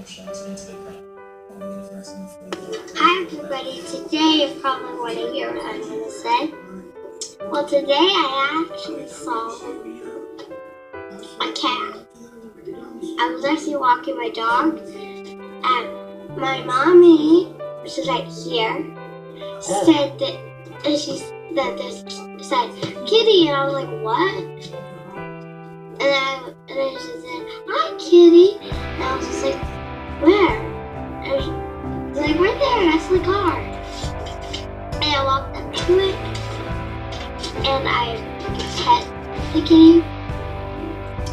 Hi everybody, today you probably want to hear what I'm going to say. Well, today I actually saw a cat. I was actually walking my dog, and my mommy, which is right here, said that, and she said kitty, and I was like, what? And then she said, hi kitty, and I was just like, where? And she was like, right there, next to the car. And I walked up to it, and I pet the kitty,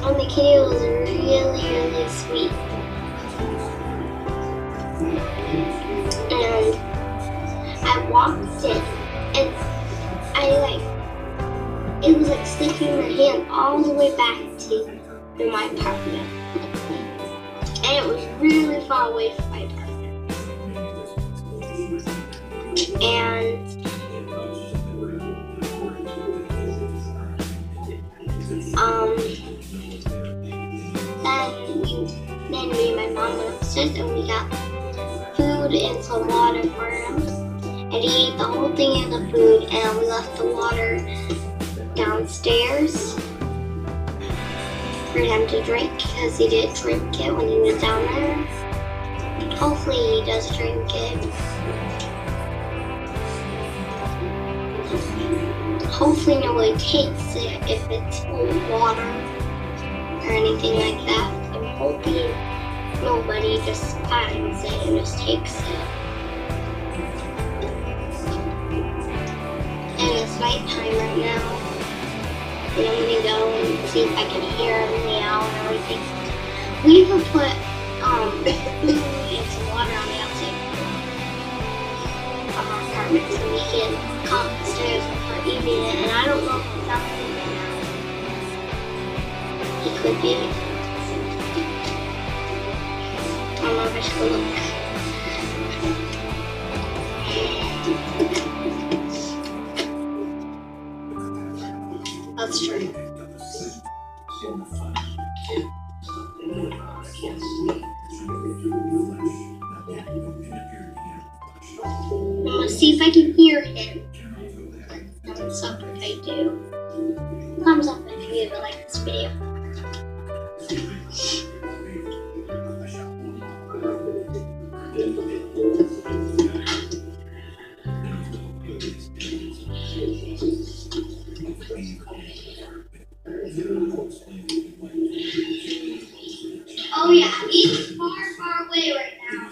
and the kitty was really sweet. And I walked it, and it was like sticking her hand all the way back to my apartment. And it was really far away from my apartment. And then me and my mom went upstairs and we got food and some water for him. And he ate the whole thing of the food, and we left the water downstairs for him to drink because he didn't drink it when he was down there. Hopefully he does drink it. Hopefully nobody takes it if it's old water or anything like that. I'm hoping nobody just finds it and just takes it. And it's nighttime right now. And I'm gonna go and see if I can hear him meow and everything. We even put food and some water on the outside of our apartment so we can come upstairs and start eating it. And I don't know if he's up right now. He could be. I don't know if I should go look. That's true. I'm gonna see if I can hear him. Thumbs up if I do. Thumbs up if you like this video. Oh yeah, he's far away right now.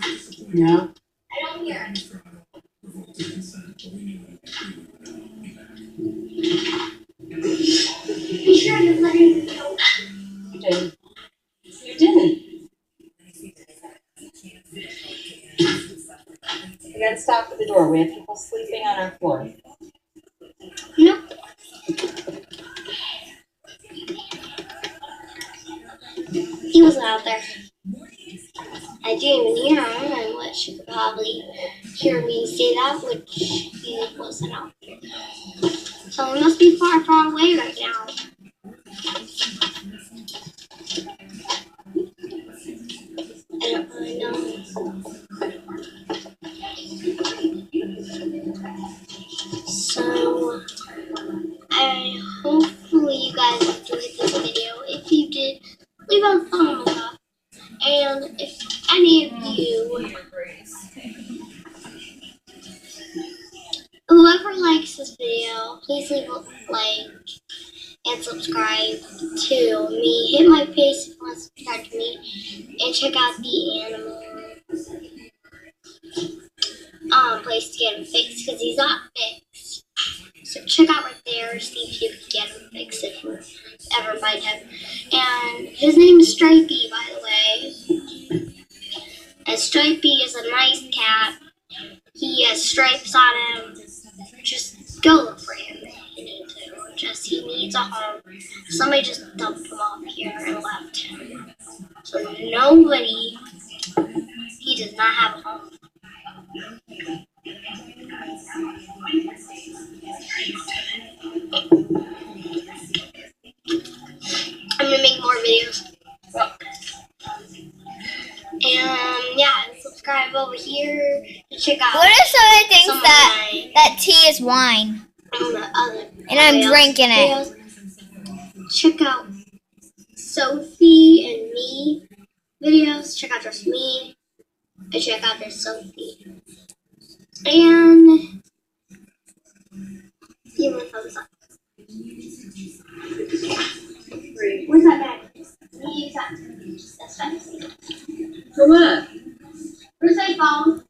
Yeah. I don't hear him. Be sure to let him know. You did. You didn't. We gotta stop at the door. We have people sleeping on our floor. Nope. He wasn't out there. I didn't even hear him, and which you could probably hear me say that, which he wasn't out there. So he must be far away right now. I don't really know. So, hopefully you guys enjoyed this video. If you did, leave a thumbs up. And if any of you, whoever likes this video, please leave a like and subscribe to me. Hit my face if you want to subscribe to me. And check out the animal place to get him fixed, because he's not fixed. So check out right there, see if you can get him fixed if you ever find him. And his name is Stripey, by the way. And Stripey is a nice cat. He has stripes on him. Just go look for him if you need to. He needs a home. Somebody just dumped him off here and left him. So nobody, he does not have a home. I'm gonna make more videos. And Yeah, and subscribe over here to check out. What if somebody thinks some of that tea is wine and I'm drinking it? Check out Sophie and me videos. Check out just me. And check out their Sophie. And give me a thumbs up. Where's that bag? Use that. That's fancy. For what? Where's my phone?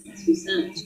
$2 cents.